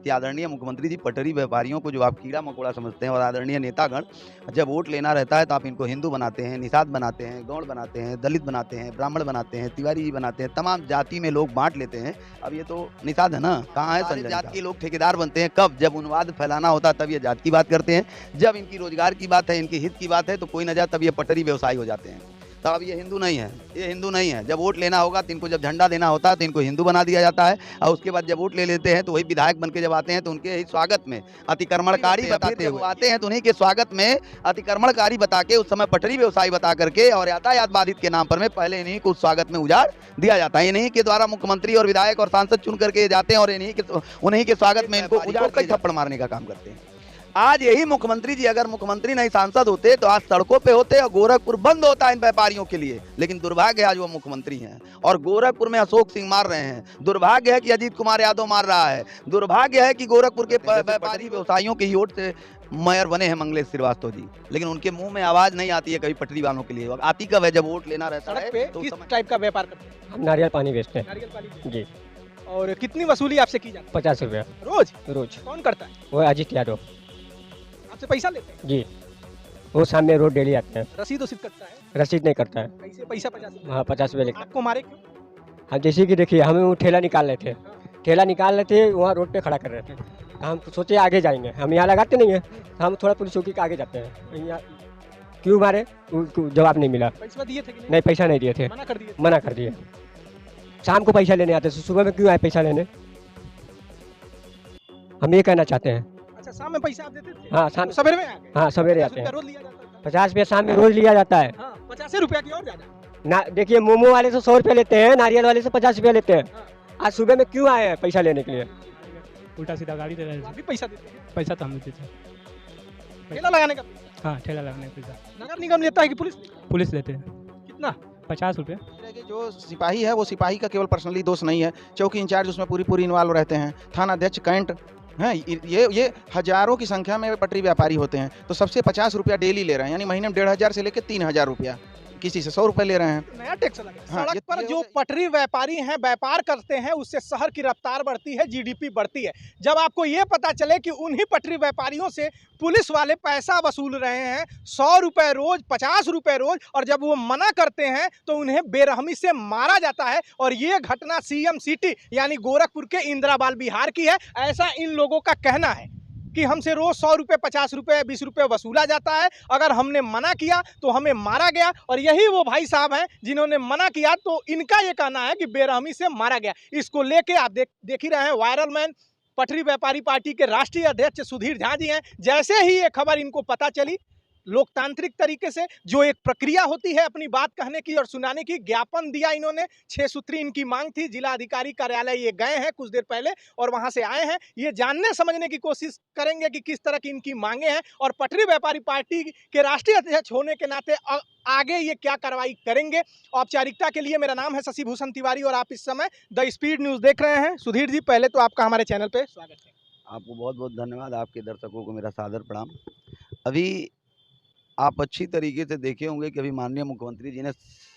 कि आदरणीय मुख्यमंत्री जी पटरी व्यापारियों को जो आप कीड़ा मकोड़ा समझते हैं और आदरणीय नेतागण जब वोट लेना रहता है तो आप इनको हिंदू बनाते हैं, निषाद बनाते हैं, गौड़ बनाते हैं, दलित बनाते हैं, ब्राह्मण बनाते हैं, तिवारी जी बनाते हैं, तमाम जाति में लोग बांट लेते हैं। अब ये तो निषाद है ना, कहाँ है संजय? जात के लोग ठेकेदार बनते हैं कब? जब उन्माद फैलाना होता है तब ये जात की बात करते हैं, जब इनकी रोजगार की बात है, इनके हित की बात है तो कोई न जाए तब ये पटरी व्यवसायी हो जाते हैं। तो अब ये हिंदू नहीं है, ये हिंदू नहीं है। जब वोट लेना होगा तो इनको जब झंडा देना होता है तो इनको हिंदू बना दिया जाता है और उसके बाद जब वोट ले लेते हैं तो वही विधायक बन के जब आते हैं तो उनके ही स्वागत में अतिक्रमणकारी बताते हुए आते हैं, तो उन्हीं के स्वागत में अतिक्रमणकारी बता के उस समय पटरी व्यवसायी बता करके और यातायात बाधित के नाम पर में पहले इन्हीं को उस स्वागत में उजाड़ दिया जाता है। इन्हीं के द्वारा मुख्यमंत्री और विधायक और सांसद चुन करके जाते हैं और उन्हीं के स्वागत में इनको उजाड़ के थप्पड़ मारने का काम करते हैं। आज यही मुख्यमंत्री जी अगर मुख्यमंत्री नहीं सांसद होते तो आज सड़कों पे होते और गोरखपुर बंद होता इन व्यापारियों के लिए। लेकिन दुर्भाग्य है आज वो मुख्यमंत्री हैं और गोरखपुर में अशोक सिंह मार रहे हैं। दुर्भाग्य है कि अजीत कुमार यादव मार रहा है। दुर्भाग्य है कि गोरखपुर के व्यापारी व्यवसायियों की ओर से मेयर बने हैं मंगलेश श्रीवास्तव जी, लेकिन उनके मुंह में आवाज नहीं आती है कभी पटरी वालों के लिए। आती कब है? जब वोट लेना रहता है। तो किस टाइप का व्यापार करते हैं? हम नारियल पानी बेचते हैं। नारियल पानी जी। और कितनी वसूली आपसे की जाती 50 रुपया है रोज? रोज। कौन करता है? वो अजीत यादव आपसे पैसा लेते हैं? जी। वो सामने रोड डेली आते हैं। रसीद वसीद कटता है? रसीद नहीं करता है। कैसे पैसा 50 रुपये? हाँ 50 रुपये लेकर। आपको मारे क्यों? हाँ जैसे कि देखिए हमें वो ठेला निकाल रहे थे, ठेला निकाल रहे थे वहाँ रोड पे खड़ा कर रहे थे। हम सोचे आगे जाएंगे, हम यहाँ लगाते नहीं हैं, हम थोड़ा पुलिस चौकी के आगे जाते हैं। यहाँ क्यों मारे? जवाब नहीं मिला। पैसा दिए थे कि नहीं? नहीं पैसा नहीं दिए थे, मना कर दिए? मना कर दिए। शाम को पैसा लेने आते थे, सुबह में क्यों आए पैसा लेने? हम ये कहना चाहते हैं। अच्छा शाम में पैसा आप देते थे? हाँ शाम सवेरे में आ गए? हाँ सवेरे आते हैं। रोज लिया जाता था? 50 रुपया शाम में रोज लिया जाता है। हाँ 50 रुपया की और ज्यादा। ना देखिए मोमो वाले से 100 रुपये लेते हैं, नारियल वाले से 50 रुपया लेते हैं। आज सुबह में क्यों आए हैं पैसा लेने के लिए? उल्टा सीधा गाड़ी दे रहे तो थे। आप भी पैसा देते हैं? पैसा तो हम देते थे। ठेला लगाने का पैसा? हाँ ठेला लगाने का पैसा नगर निगम लेता है कि पुलिस? पुलिस लेते हैं। कितना? 50 रुपये। जो सिपाही है वो सिपाही का केवल पर्सनली दोष नहीं है, चौकी इंचार्ज उसमें पूरी इन्वॉल्व रहते हैं, थाना अध्यक्ष कैंट हैं, ये हजारों की संख्या में पटरी व्यापारी होते हैं। तो सबसे 50 रुपया डेली ले रहे हैं, यानी महीने में 1500 से लेकर 3000 रुपया, किसी से 100 रुपए ले रहे हैं। नया टैक्स लगा। हाँ, सड़क पर जो पटरी व्यापारी हैं व्यापार करते हैं उससे शहर की रफ्तार बढ़ती है, जीडीपी बढ़ती है। जब आपको ये पता चले कि उन्हीं पटरी व्यापारियों से पुलिस वाले पैसा वसूल रहे हैं 100 रुपए रोज, 50 रुपए रोज, और जब वो मना करते हैं तो उन्हें बेरहमी से मारा जाता है। और ये घटना सीएम सिटी यानी गोरखपुर के इंदिराबाल बिहार की है, ऐसा इन लोगों का कहना है कि हमसे रोज 100 रुपये, 50 रुपये, 20 रुपये वसूला जाता है। अगर हमने मना किया तो हमें मारा गया। और यही वो भाई साहब हैं जिन्होंने मना किया तो इनका ये कहना है कि बेरहमी से मारा गया। इसको लेके आप देख ही रहे हैं, वायरल मैन पटरी व्यापारी पार्टी के राष्ट्रीय अध्यक्ष सुधीर झा जी हैं। जैसे ही ये खबर इनको पता चली, लोकतांत्रिक तरीके से जो एक प्रक्रिया होती है अपनी बात कहने की और सुनाने की, ज्ञापन दिया इन्होंने। 6 सूत्री इनकी मांग थी, जिला अधिकारी कार्यालय ये गए हैं कुछ देर पहले और वहां से आए हैं। ये जानने समझने की कोशिश करेंगे कि किस तरह की इनकी मांगे हैं और पटरी व्यापारी पार्टी के राष्ट्रीय अध्यक्ष होने के नाते आगे ये क्या कार्रवाई करेंगे। औपचारिकता के लिए मेरा नाम है शशि भूषण तिवारी और आप इस समय द स्पीड न्यूज़ देख रहे हैं। सुधीर जी, पहले तो आपका हमारे चैनल पे स्वागत है। आपको बहुत बहुत धन्यवाद, आपके दर्शकों को मेरा सादर प्रणाम। अभी आप अच्छी तरीके से देखे होंगे कि अभी माननीय मुख्यमंत्री जी ने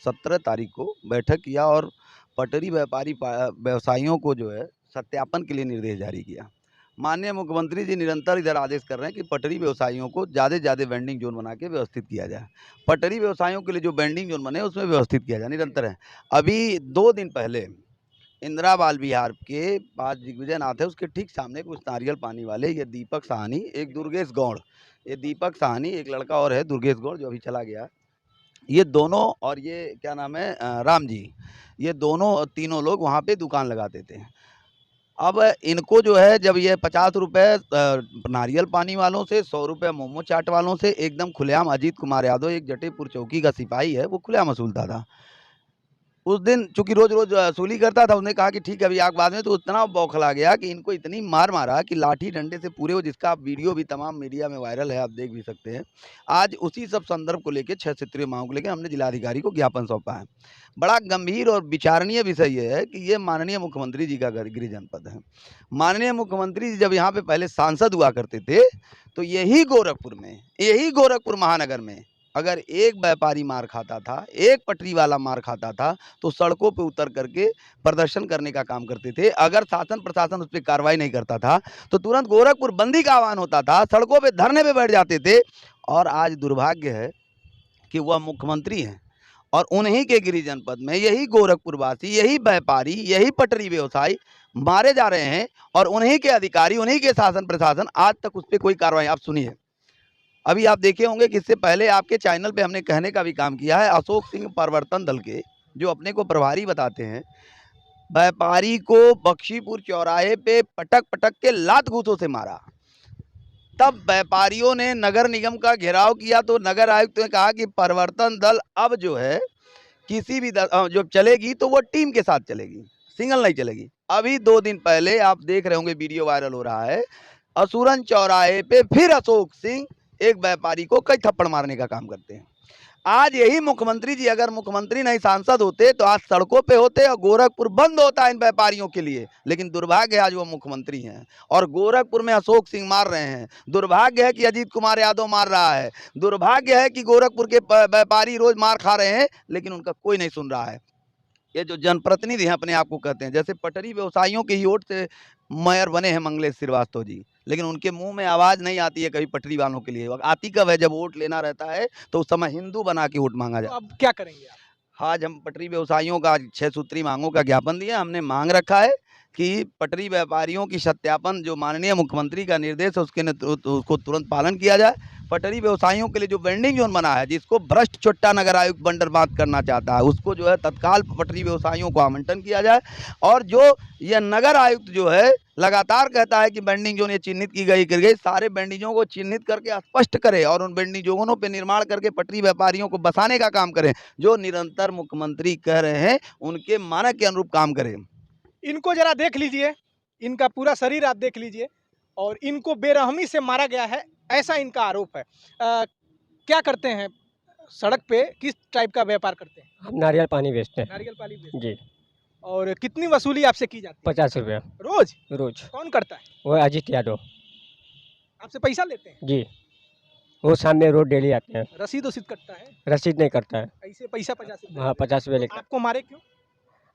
17 तारीख को बैठक किया और पटरी व्यापारी व्यवसायियों को जो है सत्यापन के लिए निर्देश जारी किया। माननीय मुख्यमंत्री जी निरंतर इधर आदेश कर रहे हैं कि पटरी व्यवसायियों को ज़्यादा से ज़्यादा वेंडिंग जोन बना के व्यवस्थित किया जाए। पटरी व्यवसायियों के लिए जो वेंडिंग जोन बने उसमें व्यवस्थित किया जाए, निरंतर है। अभी 2 दिन पहले इंदिराबाल बिहार के पास दिग्विजय नाथ है, उसके ठीक सामने कुछ नारियल पानी वाले, ये दीपक साहनी, एक दुर्गेश गौड़, ये दीपक साहनी, एक लड़का और है दुर्गेश गौड़ जो अभी चला गया, ये दोनों और ये क्या नाम है राम जी, ये दोनों तीनों लोग वहाँ पे दुकान लगाते थे। अब इनको जो है जब ये 50 रुपये नारियल पानी वालों से, 100 रुपये मोमो चाट वालों से एकदम खुलेआम, अजीत कुमार यादव एक जटेपुर चौकी का सिपाही है, वो खुलेआम वसूलता था। उस दिन चूंकि रोज रोज वसूली करता था, उसने कहा कि ठीक है अभी आग बाद में, तो इतना बौखला गया कि इनको इतनी मार मारा कि लाठी डंडे से पूरे, जिसका वीडियो भी तमाम मीडिया में वायरल है, आप देख भी सकते हैं। आज उसी सब संदर्भ को लेकर 6 क्षेत्रीय मांगों को लेकर हमने जिलाधिकारी को ज्ञापन सौंपा है। बड़ा गंभीर और विचारणीय विषय ये है कि ये माननीय मुख्यमंत्री जी का गृह जनपद है। माननीय मुख्यमंत्री जी जब यहाँ पे पहले सांसद हुआ करते थे तो यही गोरखपुर महानगर में अगर एक व्यापारी मार खाता था, एक पटरी वाला मार खाता था, तो सड़कों पे उतर करके प्रदर्शन करने का काम करते थे। अगर शासन प्रशासन उस पर कार्रवाई नहीं करता था, तो तुरंत गोरखपुर बंदी का आह्वान होता था, सड़कों पे धरने पे बैठ जाते थे। और आज दुर्भाग्य है कि वह मुख्यमंत्री हैं और उन्हीं के गृह जनपद में यही गोरखपुरवासी, यही व्यापारी, यही पटरी व्यवसायी मारे जा रहे हैं और उन्हीं के अधिकारी, उन्हीं के शासन प्रशासन आज तक उस पर कोई कार्रवाई। आप सुनिए, अभी आप देखे होंगे कि इससे पहले आपके चैनल पे हमने कहने का भी काम किया है, अशोक सिंह परिवर्तन दल के जो अपने को प्रभारी बताते हैं, व्यापारी को बख्शीपुर चौराहे पे पटक पटक के लात घूंसों से मारा। तब व्यापारियों ने नगर निगम का घेराव किया, तो नगर आयुक्त ने कहा कि परिवर्तन दल अब जो है किसी भी जो चलेगी तो वो टीम के साथ चलेगी, सिंगल नहीं चलेगी। अभी 2 दिन पहले आप देख रहे होंगे, वीडियो वायरल हो रहा है, असुरन चौराहे पे फिर अशोक सिंह एक व्यापारी को कई थप्पड़ मारने का काम करते हैं। आज यही मुख्यमंत्री जी अगर मुख्यमंत्री नहीं सांसद होते तो आज सड़कों पे होते और गोरखपुर बंद होता इन व्यापारियों के लिए। लेकिन दुर्भाग्य है आज वो मुख्यमंत्री हैं और गोरखपुर में अशोक सिंह मार रहे हैं। दुर्भाग्य है कि अजीत कुमार यादव मार रहा है। दुर्भाग्य है कि गोरखपुर के व्यापारी रोज मार खा रहे हैं, लेकिन उनका कोई नहीं सुन रहा है। ये जो जनप्रतिनिधि हैं अपने आप को कहते हैं, जैसे पटरी व्यवसायियों के ही वोट से मेयर बने हैं मंगलेश श्रीवास्तव जी, लेकिन उनके मुंह में आवाज़ नहीं आती है कभी पटरी वालों के लिए। आती कब है, जब वोट लेना रहता है तो उस समय हिंदू बना के वोट मांगा तो जाए। अब क्या करेंगे आप? आज हम पटरी व्यवसायियों का 6 सूत्री मांगों का ज्ञापन दिया। हमने मांग रखा है कि पटरी व्यापारियों की सत्यापन जो माननीय मुख्यमंत्री का निर्देश है उसको तुरंत पालन किया जाए। पटरी व्यवसायियों के लिए जो वेंडिंग जोन बना है, जिसको भ्रष्ट चोट्टा नगर आयुक्त बंदरबांट करना चाहता है, उसको जो है तत्काल पटरी व्यवसायियों को आवंटन किया जाए। और जो यह नगर आयुक्त जो है लगातार कहता है कि बेंडिंग जोन ये चिन्हित की गई, सारे बेंडिंग जोन को चिन्हित करके स्पष्ट करे और उन बेंडिंग जोनों पे निर्माण करके पटरी व्यापारियों को बसाने का काम करें। जो निरंतर मुख्यमंत्री कह रहे हैं उनके मानक के अनुरूप काम करें। इनको जरा देख लीजिए, इनका पूरा शरीर आप देख लीजिए और इनको बेरहमी से मारा गया है, ऐसा इनका आरोप है। क्या करते हैं सड़क पे, किस टाइप का व्यापार करते हैं? हम नारियल पानी बेचते हैं नारियल पानी बेचते जी। हैं। और कितनी वसूली आपसे की जाती है? 50 रुपया रोज? रोज। कौन करता है? वो अजीत यादव आपसे पैसा लेते हैं? जी, वो सामने रोड डेली आते हैं। रसीद वसीद कटता है? रसीद नहीं करता है। ऐसे पैसा 50 रुपये? हाँ 50 रुपये लेकर। आपको मारे क्यों?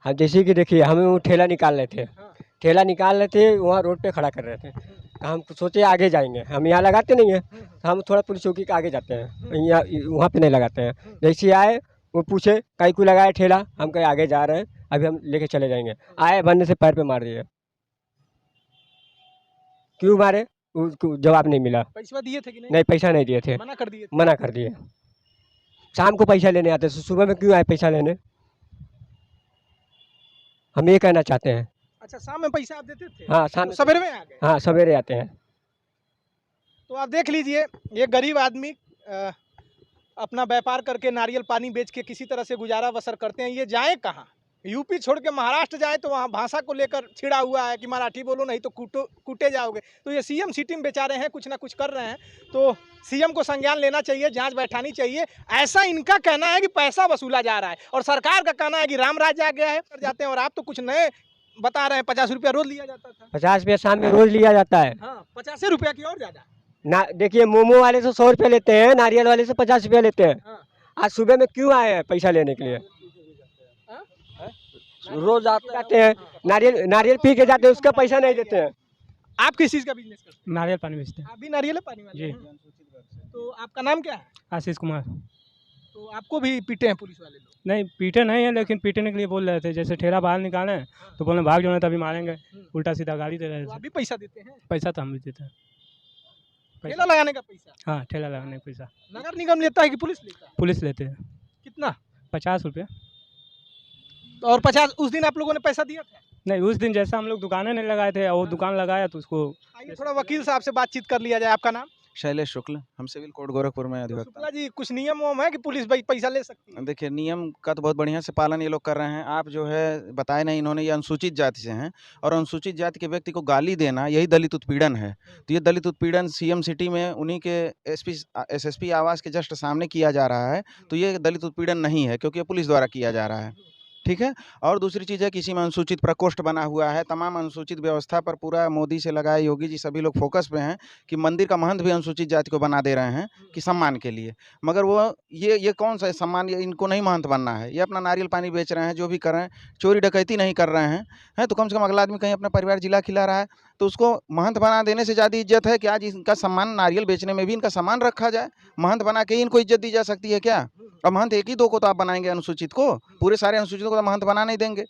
हम जैसे कि देखिए, हमें वो ठेला निकाल रहे थे, हाँ। ठेला निकाल रहे थे, वहाँ रोड पे खड़ा कर रहे थे। हम सोचे आगे जाएंगे, हम यहाँ लगाते नहीं हैं, तो हम थोड़ा पुलिस चौकी के आगे जाते हैं, यहाँ वहाँ पे नहीं लगाते हैं। जैसे आए वो पूछे कहीं को लगाया ठेला, हम कहीं आगे जा रहे हैं, अभी हम लेके चले जाएंगे। आए बनने से पैर पे मार दिए। क्यों मारे उसको जवाब नहीं मिला। पैसा दिए थे कि नहीं? नहीं, पैसा नहीं दिए थे, मना कर दिए थे? मना कर दिए। शाम को पैसा लेने आते, सुबह में क्यों आए पैसा लेने? हम ये कहना चाहते हैं। अच्छा, शाम में पैसा आप देते थे? हाँ शाम, तो सवेरे में आ गए? हाँ सवेरे आते हैं। तो आप देख लीजिए, ये गरीब आदमी अपना व्यापार करके नारियल पानी बेच के किसी तरह से गुजारा बसर करते हैं। ये जाए कहाँ? यूपी छोड़ के महाराष्ट्र जाए तो वहाँ भाषा को लेकर छिड़ा हुआ है कि मराठी बोलो नहीं तो कूटे जाओगे। तो ये सीएम सिटी में बेचारे हैं, कुछ ना कुछ कर रहे हैं, तो सीएम को संज्ञान लेना चाहिए, जांच बैठानी चाहिए। ऐसा इनका कहना है कि पैसा वसूला जा रहा है और सरकार का कहना है कि राम राज्य आ गया है, कर जाते हैं। और आप तो कुछ नए बता रहे हैं, 50 रुपया रोज लिया जाता था। 50 रुपया शाम में रोज लिया जाता है। हाँ, 50 रुपया की और ज्यादा ना। देखिए, मोमो वाले से 100 रुपये लेते हैं, नारियल वाले से 50 रुपया लेते हैं। हाँ। आज सुबह में क्यों आए हैं पैसा लेने के लिए? रोज जाते हैं, नारियल पी के जाते हैं, उसका पैसा नहीं देते हैं। आप किस चीज़ का बिजनेस करते हैं? नारियल पानी बेचते हैं। आप भी नारियल पानी वाले जी। हैं? तो आपका नाम क्या है? आशीष कुमार। तो आपको भी पीटे हैं पुलिस वाले लोग? नहीं, पीटे नहीं है, लेकिन पीटने के लिए बोल रहे थे। जैसे ठेला बाहर निकाले तो बोले भाग जो है तभी मारेंगे, उल्टा सीधा गाली दे रहे तो आप थे। भी पैसा देते हैं? पैसा तो हम भी देते हैं। ठेला लगाने का पैसा हाँ, ठेला लगाने का पैसा नगर निगम लेता है कि पुलिस लेता है? पुलिस लेते हैं। कितना? 50 रुपये। और 50 उस दिन आप लोगों ने पैसा दिया था? नहीं, उस दिन जैसा हम लोग दुकानें नहीं लगाए थे और वो दुकान लगाया तो उसको। आइए थोड़ा वकील साहब से बातचीत कर लिया जाए। आपका नाम? शैलेश शुक्ल, हम सिविल कोर्ट गोरखपुर में तो अधिवक्ता। शुक्ला जी, कुछ नियम वम है कि पुलिस भाई पैसा ले सकती है? देखिए, नियम का तो बहुत बढ़िया से पालन ये लोग कर रहे हैं। आप जो है बताए नहीं, इन्होंने ये अनुसूचित जाति से हैं और अनुसूचित जाति के व्यक्ति को गाली देना यही दलित उत्पीड़न है। तो ये दलित उत्पीड़न सीएम सिटी में उन्हीं के एसएसपी आवास के जस्ट सामने किया जा रहा है। तो ये दलित उत्पीड़न नहीं है, क्योंकि ये पुलिस द्वारा किया जा रहा है। ठीक है। और दूसरी चीज़ है, किसी में अनुसूचित प्रकोष्ठ बना हुआ है, तमाम अनुसूचित व्यवस्था पर पूरा मोदी से लगाए योगी जी सभी लोग फोकस पे हैं कि मंदिर का महंत भी अनुसूचित जाति को बना दे रहे हैं कि सम्मान के लिए। मगर वो ये कौन सा सम्मान, ये इनको नहीं महंत बनना है, ये अपना नारियल पानी बेच रहे हैं, जो भी कर रहे हैं, चोरी डकैती नहीं कर रहे हैं तो कम से कम अगला आदमी कहीं अपना परिवार जिला खिला रहा है तो उसको महंत बना देने से ज़्यादा इज्जत है कि आज इनका सम्मान, नारियल बेचने में भी इनका सम्मान रखा जाए, महंत बना के ही इनको इज्जत दी जा सकती है क्या? अब महंत एक ही दो को तो आप बनाएंगे अनुसूचित को, पूरे सारे अनुसूचित को तो महंत बना नहीं देंगे।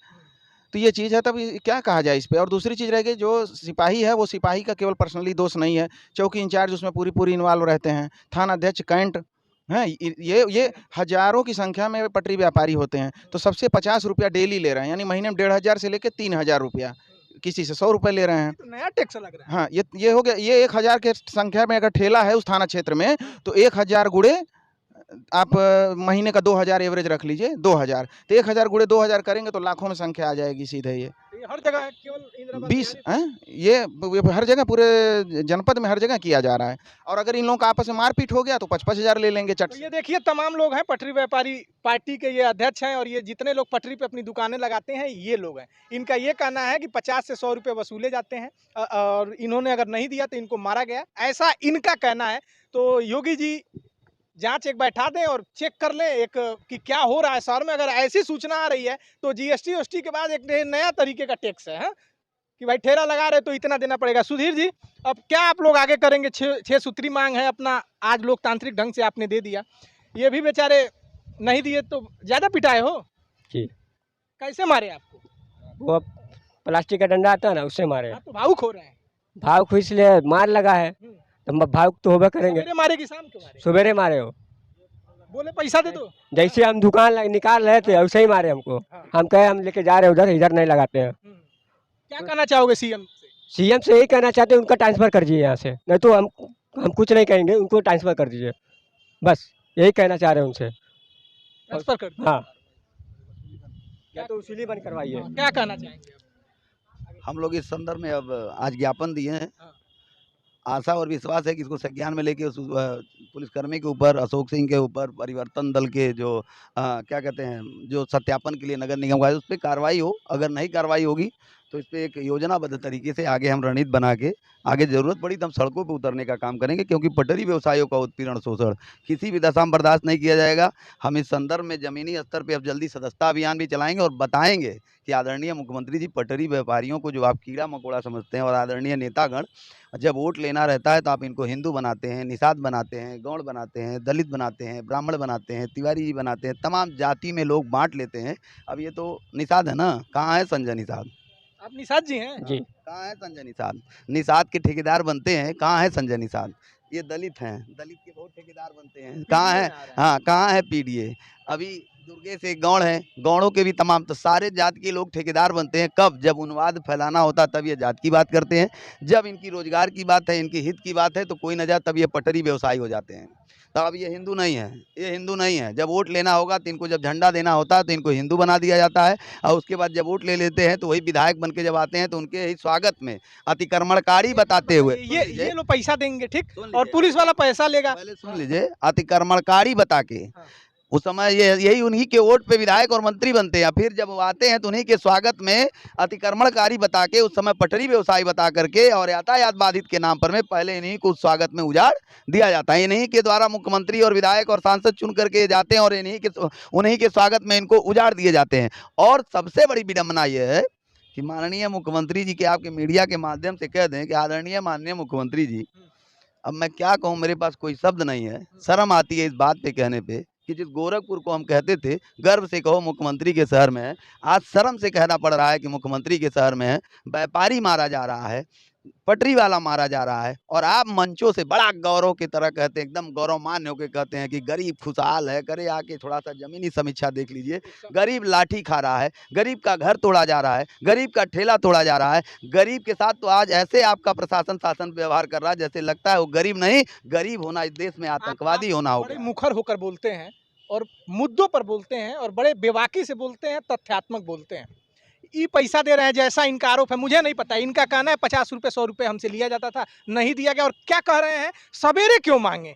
तो ये चीज़ है, तब क्या कहा जाए इस पे। और दूसरी चीज़ रह गई, जो सिपाही है वो सिपाही का केवल पर्सनली दोष नहीं है, चौकी इंचार्ज उसमें पूरी इन्वॉल्व रहते हैं, थाना अध्यक्ष कैंट हैं, ये हजारों की संख्या में पटरी व्यापारी होते हैं। तो सबसे 50 रुपया डेली ले रहे हैं, यानी महीने में 1500 से लेकर 3000 रुपया, किसी से 100 रुपये ले रहे हैं। तो नया टैक्स लग रहा है। हाँ, ये हो गया। ये 1000 के संख्या में अगर ठेला है उस थाना क्षेत्र में तो 1000 गुणे आप महीने का 2000 एवरेज रख लीजिए, 2000 तो 1000 गुणे 2000 करेंगे तो लाखों में संख्या आ जाएगी सीधे। ये ये हर जगह है, केवल इंदिरा 20 ये हर जगह, पूरे जनपद में हर जगह किया जा रहा है। और अगर इन लोगों का आपस में मारपीट हो गया तो 55,000 ले लेंगे चट तो से। ये देखिए तमाम लोग हैं, पटरी व्यापारी पार्टी के ये अध्यक्ष हैं और ये जितने लोग पटरी पे अपनी दुकानें लगाते हैं ये लोग हैं। इनका ये कहना है कि 50 से 100 रुपये वसूले जाते हैं और इन्होंने अगर नहीं दिया तो इनको मारा गया, ऐसा इनका कहना है। तो योगी जी जांच एक बैठा दें और चेक कर लें एक कि क्या हो रहा है शहर में। अगर ऐसी सूचना आ रही है तो जीएसटी के बाद एक नया तरीके का टैक्स है कि भाई ठेला लगा रहे तो इतना देना पड़ेगा। सुधीर जी, अब क्या आप लोग आगे करेंगे? 6 सूत्री मांग है अपना, आज लोकतांत्रिक ढंग से आपने दे दिया, ये भी बेचारे नहीं दिए तो ज़्यादा पिटाए हो जी। कैसे मारे आपको? वो प्लास्टिक का डंडा आता है ना, उससे मारे। आप तो भावुक हो रहे हैं। भाव इसलिए मार लगा है तो भाव तो होबे करेंगे। सवेरे मारे कि शाम को मारे? सवेरे मारे हो, बोले पैसा दे दो। जैसे हम दुकान निकाल रहे थे वैसे ही मारे हमको। हम कहे हम लेके जा रहे हैं उधर, इधर नहीं लगाते हैं। क्या कहना चाहोगे सीएम से? सीएम से यही कहना चाहते हैं उनका ट्रांसफर कर दीजिए यहाँ से, नहीं तो हम कुछ नहीं कहेंगे, उनको ट्रांसफर कर दीजिए, बस यही कहना चाह रहे हैं उनसे। ट्रांसफर कर दो। हाँ, या तो उसीलिए बंद करवाइए। क्या कहना चाहेंगे? हम लोग इस संदर्भ में अब आज ज्ञापन दिए हैं। आशा और विश्वास है कि इसको संज्ञान में लेके उस पुलिसकर्मी के ऊपर, अशोक सिंह के ऊपर, परिवर्तन दल के जो क्या कहते हैं, जो सत्यापन के लिए नगर निगम का है, उस पर कार्रवाई हो। अगर नहीं कार्रवाई होगी तो इस पर एक योजनाबद्ध तरीके से आगे हम रणनीति बना के, आगे ज़रूरत पड़ी तो हम सड़कों पर उतरने का काम करेंगे, क्योंकि पटरी व्यवसायों का उत्पीड़न, शोषण किसी भी दशा में बर्दाश्त नहीं किया जाएगा। हम इस संदर्भ में ज़मीनी स्तर पे अब जल्दी सदस्यता अभियान भी चलाएंगे और बताएंगे कि आदरणीय मुख्यमंत्री जी, पटरी व्यापारियों को जो आप कीड़ा मकोड़ा समझते हैं, और आदरणीय नेतागण जब वोट लेना रहता है तो आप इनको हिंदू बनाते हैं, निषाद बनाते हैं, गौड़ बनाते हैं, दलित बनाते हैं, ब्राह्मण बनाते हैं, तिवारी जी बनाते हैं, तमाम जाति में लोग बांट लेते हैं। अब ये तो निषाद है ना, कहाँ है संजय निषाद? आप निषाद जी हैं जी। कहाँ है संजय निषाद? निषाद के ठेकेदार बनते हैं, कहाँ है संजय निषाद? ये दलित हैं, दलित के बहुत ठेकेदार बनते हैं, कहाँ है? हाँ, कहाँ है पीडीए? अभी दुर्गे से गौड़ हैं, गौड़ों के भी तमाम, तो सारे जात के लोग ठेकेदार बनते हैं। कब? जब उन्माद फैलाना होता तब ये जात की बात करते हैं, जब इनकी रोजगार की बात है, इनकी हित की बात है तो कोई न जात, तब ये पटरी व्यवसायी हो जाते हैं। तो अब ये हिंदू नहीं है, ये हिंदू नहीं है। जब वोट लेना होगा तो इनको, जब झंडा देना होता है तो इनको हिंदू बना दिया जाता है, और उसके बाद जब वोट ले लेते हैं तो वही विधायक बन के जब आते हैं तो उनके ही स्वागत में अतिक्रमणकारी बताते हुए, ये लो पैसा देंगे, ठीक, सुन और लीजिए, पुलिस वाला पैसा लेगा। पहले सुन लीजिए, अतिक्रमणकारी बता के उस समय यही उन्हीं के वोट पे विधायक और मंत्री बनते हैं। फिर जब वो आते हैं तो उन्हीं के स्वागत में अतिक्रमणकारी बता के, उस समय पटरी व्यवसायी बता करके और यातायात बाधित के नाम पर में पहले इन्हीं को स्वागत में उजाड़ दिया जाता है। इन्हीं के द्वारा मुख्यमंत्री और विधायक और सांसद चुन करके जाते हैं और उन्हीं के स्वागत में इनको उजाड़ दिए जाते हैं। और सबसे बड़ी विडम्बना यह है कि माननीय मुख्यमंत्री जी के, आपके मीडिया के माध्यम से कह दें कि आदरणीय माननीय मुख्यमंत्री जी, अब मैं क्या कहूँ, मेरे पास कोई शब्द नहीं है। शर्म आती है इस बात पे कहने पे कि जिस गोरखपुर को हम कहते थे गर्व से कहो मुख्यमंत्री के शहर में है, आज शर्म से कहना पड़ रहा है कि मुख्यमंत्री के शहर में है व्यापारी मारा जा रहा है, पटरी वाला मारा जा रहा है। और आप मंचों से बड़ा गौरव की तरह कहते हैं, एकदम गौरवमान्य होकर कहते हैं कि गरीब खुशहाल है। करे आके थोड़ा सा जमीनी समीक्षा देख लीजिए, गरीब लाठी खा रहा है, गरीब का घर तोड़ा जा रहा है, गरीब का ठेला तोड़ा जा रहा है। गरीब के साथ तो आज ऐसे आपका प्रशासन शासन व्यवहार कर रहा है जैसे लगता है वो गरीब नहीं, गरीब होना इस देश में आतंकवादी होना हो बड़े गया। मुखर होकर बोलते हैं और मुद्दों पर बोलते हैं और बड़े बेबाकी से बोलते हैं, तथ्यात्मक बोलते हैं। ये पैसा दे रहे हैं जैसा इनका आरोप है, मुझे नहीं पता। इनका कहना है 50 रुपये 100 रुपये हमसे लिया जाता था, नहीं दिया गया। और क्या कह रहे हैं, सवेरे क्यों मांगे,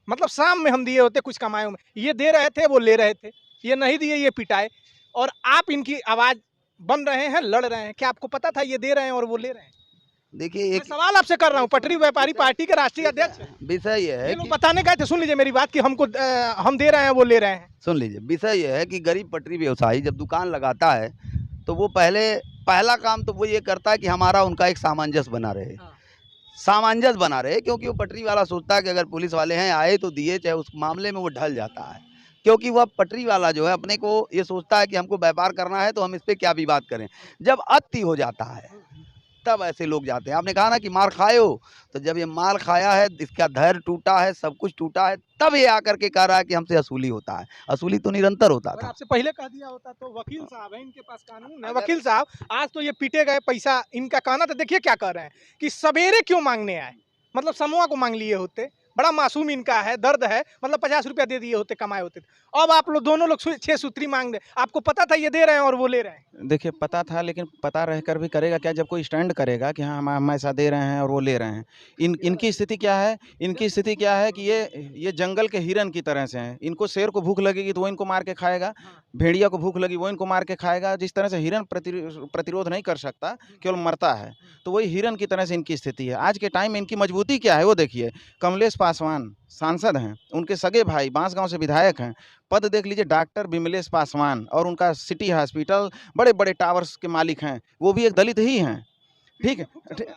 मतलब शाम में हम दिए होते कुछ कमाए में। ये दे रहे थे, वो ले रहे थे, ये नहीं दिए, ये पिटाए। और आप इनकी आवाज बन रहे हैं, लड़ रहे हैं। क्या आपको पता था ये दे रहे हैं और वो ले रहे हैं? देखिए मैं एक सवाल आपसे कर रहा हूँ, पटरी व्यापारी पार्टी के राष्ट्रीय अध्यक्ष हैं। विषय यह ये है लोग कि बताने गए थे, सुन लीजिए मेरी बात, कि हमको हम दे रहे हैं वो ले रहे हैं। सुन लीजिए, विषय यह है कि गरीब पटरी व्यवसायी जब दुकान लगाता है तो वो पहला काम तो वो ये करता है कि हमारा उनका एक सामंजस्य बना रहे। हाँ। सामंजस्य बना रहे, क्योंकि वो पटरी वाला सोचता है कि अगर पुलिस वाले हैं आए तो दिए, चाहे उस मामले में वो ढल जाता है। क्योंकि वह पटरी वाला जो है अपने को ये सोचता है कि हमको व्यापार करना है तो हम इस पे क्या विवाद करें। जब अति हो जाता है तब ऐसे लोग जाते हैं। आपने कहा ना कि मार खाए हो, तो जब ये मार खाया है, इसका धैर्य टूटा है, सब कुछ टूटा है, तब ये आकर के कह रहा है कि हमसे असूली होता है। असूली तो निरंतर होता अगर था। आपसे पहले कह दिया होता तो वकील साहब है, इनके पास कानून है। अगर- वकील साहब, आज तो ये पीटे गए, पैसा इनका कहना था, देखिए क्या कर रहे हैं कि सवेरे क्यों मांगने आए, मतलब समूह को मांग लिए होते, बड़ा मासूम इनका है, दर्द है, मतलब 50 रुपया दे दिए होते, कमाए होते। अब आप लोग दोनों लोग 6 सूत्री मांग दे, आपको पता था ये दे रहे हैं और वो ले रहे हैं? देखिए पता था, लेकिन पता रहकर भी करेगा क्या जब कोई स्टैंड करेगा कि हाँ हम ऐसा दे रहे हैं और वो ले रहे हैं। इनकी स्थिति क्या है? इनकी स्थिति क्या है कि ये जंगल के हिरन की तरह से हैं। इनको शेर को भूख लगेगी तो वो इनको मार के खाएगा, भेड़िया को भूख लगी वो इनको मार के खाएगा। जिस तरह से हिरन प्रतिरोध नहीं कर सकता, केवल मरता है, तो वही हिरन की तरह से इनकी स्थिति है। आज के टाइम में इनकी मजबूती क्या है वो देखिए। कमलेश पासवान सांसद हैं, उनके सगे भाई बांसगांव से विधायक हैं, पद देख लीजिए डॉक्टर विमलेश पासवान, और उनका सिटी हॉस्पिटल, बड़े बड़े टावर्स के मालिक हैं, वो भी एक दलित ही हैं। ठीक है,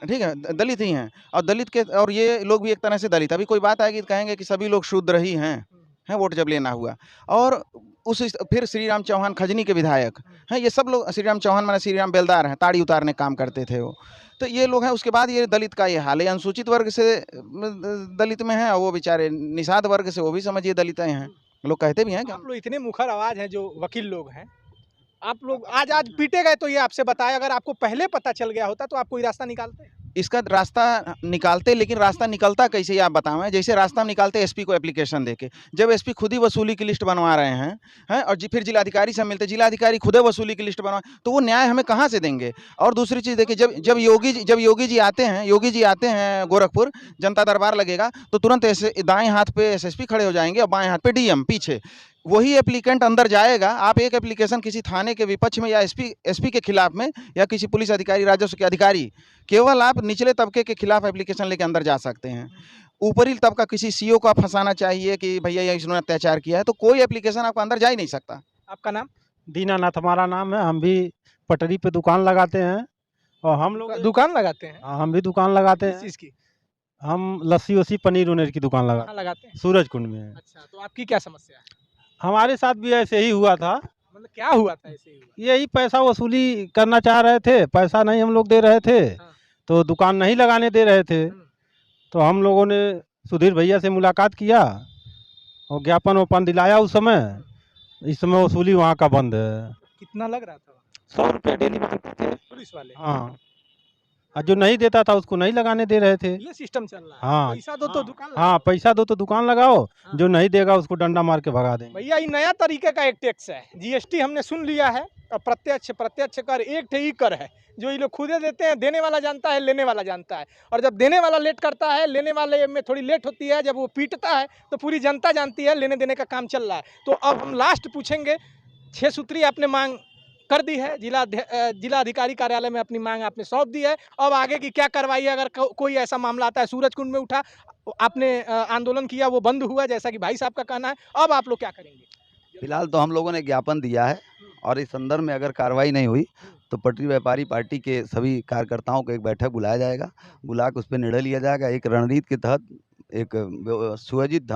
ठीक है, दलित ही हैं। और दलित के, और ये लोग भी एक तरह से दलित। अभी कोई बात आएगी तो कहेंगे कि सभी लोग शूद्र ही हैं वोट जब लेना हुआ। और फिर श्री राम चौहान खजनी के विधायक हैं, ये सब लोग, श्री राम चौहान माने श्री राम बेलदार हैं, ताड़ी उतारने काम करते थे वो, तो ये लोग हैं। उसके बाद ये दलित का ये हाल है, अनुसूचित वर्ग से दलित में हैं, और वो बेचारे निषाद वर्ग से, वो भी समझिए दलित हैं। लोग कहते भी हैं कि आप लोग इतने मुखर आवाज हैं जो वकील लोग हैं, आप लोग आज पीटे गए तो ये आपसे बताया, अगर आपको पहले पता चल गया होता तो आप कोई रास्ता निकालते? इसका रास्ता निकालते, लेकिन रास्ता निकलता कैसे ये आप बताएं। जैसे रास्ता हम निकालते एसपी को एप्लीकेशन देके, जब एसपी खुद ही वसूली की लिस्ट बनवा रहे हैं और फिर जिलाधिकारी से मिलते, जिलाधिकारी खुद वसूली की लिस्ट बनवा, तो वो न्याय हमें कहाँ से देंगे। और दूसरी चीज़ देखिए, जब योगी जी आते हैं गोरखपुर, जनता दरबार लगेगा तो तुरंत ऐसे दाएं हाथ पे एसएसपी खड़े हो जाएंगे और बाएं हाथ पे डीएम पीछे। वही एप्लीकेंट अंदर जाएगा, आप एक एप्लीकेशन किसी थाने के विपक्ष में या एसपी के खिलाफ में, या किसी पुलिस अधिकारी, राजस्व के अधिकारी, केवल आप निचले तबके के खिलाफ एप्लीकेशन लेके अंदर जा सकते हैं। ऊपरी तबका किसी सीओ को आप फंसाना चाहिए कि भैया ये इसने अत्याचार किया है, तो कोई एप्लीकेशन आपको अंदर जा ही नहीं सकता। आपका नाम? दीनानाथ हमारा नाम है। हम भी पटरी पे दुकान लगाते हैं, और हम लोग दुकान लगाते हैं? हाँ, हम भी दुकान लगाते किस हैं। चीज़ की? हम लस्सी वस्सी पनीर उनीर की दुकान कहाँ लगाते हैं? सूरज कुंड में है। अच्छा, तो आपकी क्या समस्या है? हमारे साथ भी ऐसे ही हुआ था, मतलब क्या हुआ था ऐसे ही हुआ? यही पैसा वसूली करना चाह रहे थे, पैसा नहीं हम लोग दे रहे थे, हाँ। तो दुकान नहीं लगाने दे रहे थे। तो हम लोगों ने सुधीर भैया से मुलाकात किया और ज्ञापन वपन दिलाया उस समय। इस समय वसूली वहाँ का बंद है। कितना लग रहा था? 100 रुपये डेली मांगते थे। पुलिस वाले? हाँ, और जो नहीं देता था उसको नहीं लगाने दे रहे थे। ये सिस्टम चल रहा है? हाँ, पैसा दो तो दुकान लगाओ। हाँ, पैसा दो तो दुकान लगाओ, हाँ। जो नहीं देगा उसको डंडा मार के भगा देंगे। भैया ये नया तरीके का एक टैक्स है, जीएसटी हमने सुन लिया है। और प्रत्यक्ष कर एक ही कर है, जो ये लोग खुदे देते हैं, देने वाला जानता है, लेने वाला जानता है। और जब देने वाला लेट करता है, लेने वाले में थोड़ी लेट होती है, जब वो पीटता है तो पूरी जनता जानती है लेने देने का काम चल रहा है। तो अब हम लास्ट पूछेंगे, 6 सूत्री आपने मांग कर दी है, जिला अधिकारी कार्यालय में अपनी मांग आपने सौंप दी है। अब आगे की क्या कार्रवाई है? अगर कोई ऐसा मामला आता है, सूरज कुंड में उठा, आपने आंदोलन किया, वो बंद हुआ जैसा कि भाई साहब का कहना है, अब आप लोग क्या करेंगे? फिलहाल तो हम लोगों ने ज्ञापन दिया है, और इस संदर्भ में अगर कार्रवाई नहीं हुई तो पटरी व्यापारी पार्टी के सभी कार्यकर्ताओं को एक बैठक बुलाया जाएगा, बुला के उस पर निर्णय लिया जाएगा। एक रणनीति के तहत एक सुयोजित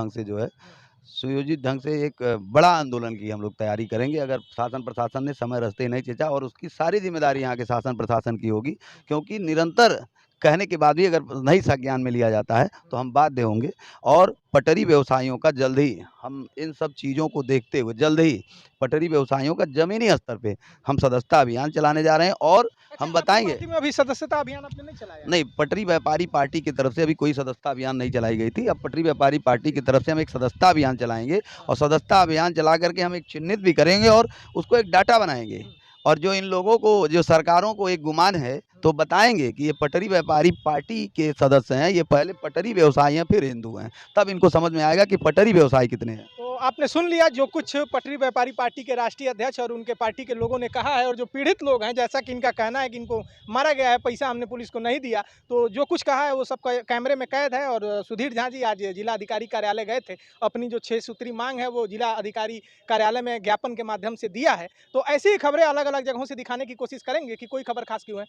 ढंग से एक बड़ा आंदोलन की हम लोग तैयारी करेंगे। अगर शासन प्रशासन ने समय रस्ते नहीं खींचा, और उसकी सारी जिम्मेदारी यहाँ के शासन प्रशासन की होगी, क्योंकि निरंतर कहने के बाद भी अगर नहीं संज्ञान में लिया जाता है तो हम बाध्य होंगे। और पटरी व्यवसायियों का जल्द ही, हम इन सब चीज़ों को देखते हुए जल्द ही पटरी व्यवसायियों का ज़मीनी स्तर पे हम सदस्यता अभियान चलाने जा रहे हैं। और हम बताएंगे, पार्टी में अभी सदस्यता अभियान आपने नहीं चलाया? नहीं, पटरी व्यापारी पार्टी की तरफ से अभी कोई सदस्यता अभियान नहीं चलाई गई थी। अब पटरी व्यापारी पार्टी की तरफ से हम एक सदस्यता अभियान चलाएंगे, और सदस्यता अभियान चला करके हम एक चिन्हित भी करेंगे और उसको एक डाटा बनाएंगे। और जो इन लोगों को, जो सरकारों को एक गुमान है, तो बताएंगे कि ये पटरी व्यापारी पार्टी के सदस्य हैं, ये पहले पटरी व्यवसायी हैं, फिर हिंदू हैं, तब इनको समझ में आएगा कि पटरी व्यवसायी कितने हैं। तो आपने सुन लिया जो कुछ पटरी व्यापारी पार्टी के राष्ट्रीय अध्यक्ष और उनके पार्टी के लोगों ने कहा है, और जो पीड़ित लोग हैं, जैसा कि इनका कहना है कि इनको मारा गया है, पैसा हमने पुलिस को नहीं दिया, तो जो कुछ कहा है वो सब कैमरे में कैद है। और सुधीर झा जी आज जिला अधिकारी कार्यालय गए थे, अपनी जो 6 सूत्री मांग है वो जिला अधिकारी कार्यालय में ज्ञापन के माध्यम से दिया है। तो ऐसी ही खबरें अलग अलग जगहों से दिखाने की कोशिश करेंगे कि कोई खबर खास क्यों है।